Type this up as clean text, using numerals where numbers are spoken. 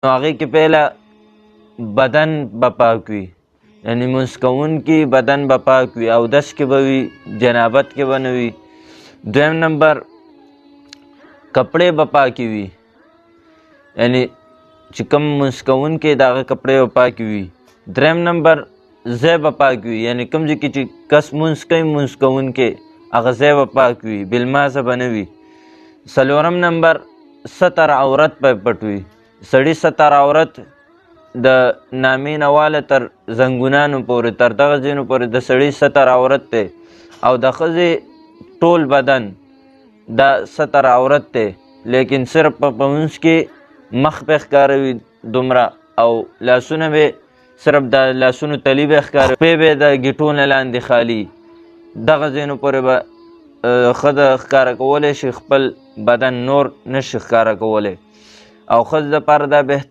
نو هغې کې پهله بدن به پاک وي، یعنی لمونځ کوونکي بدن به پاک وي، اودس کې به وي، جنابت کې به نه وي. دویم نمبر کپړې به پاکې وي، یعنی چې کوم لمونځ کوونکی د هغه کپړې به پاکې وي. دریم نمبر ځای به پاک وي، یعنی کوم ځای کې چې کس لمونځ کوي لمونځ کوونکی هغه ځای به پاک وي، بلمازه به نه وي. څلورم نمبر ستر عورت به پټ وي، سړي ستر عورت د نامې نه واله تر زنګونانو پورې، تر دغه ځایونو پورې د سړي ستر عورت دی، او د ښځې ټول بدن دا ستر عورت دی، لیکن صرف په لمونځ کې مخ به ښکاره وي دومره، او لاسونه به صرف د لاسونو تلي به ښکاره، پې به د ګیټو نه لاندې خالي، دغه ځایونو پورې به ښځه ښکاره کولی شي، خپل بدن نور نشي ښکاره کولی. او ښځې دپاره دا بهتر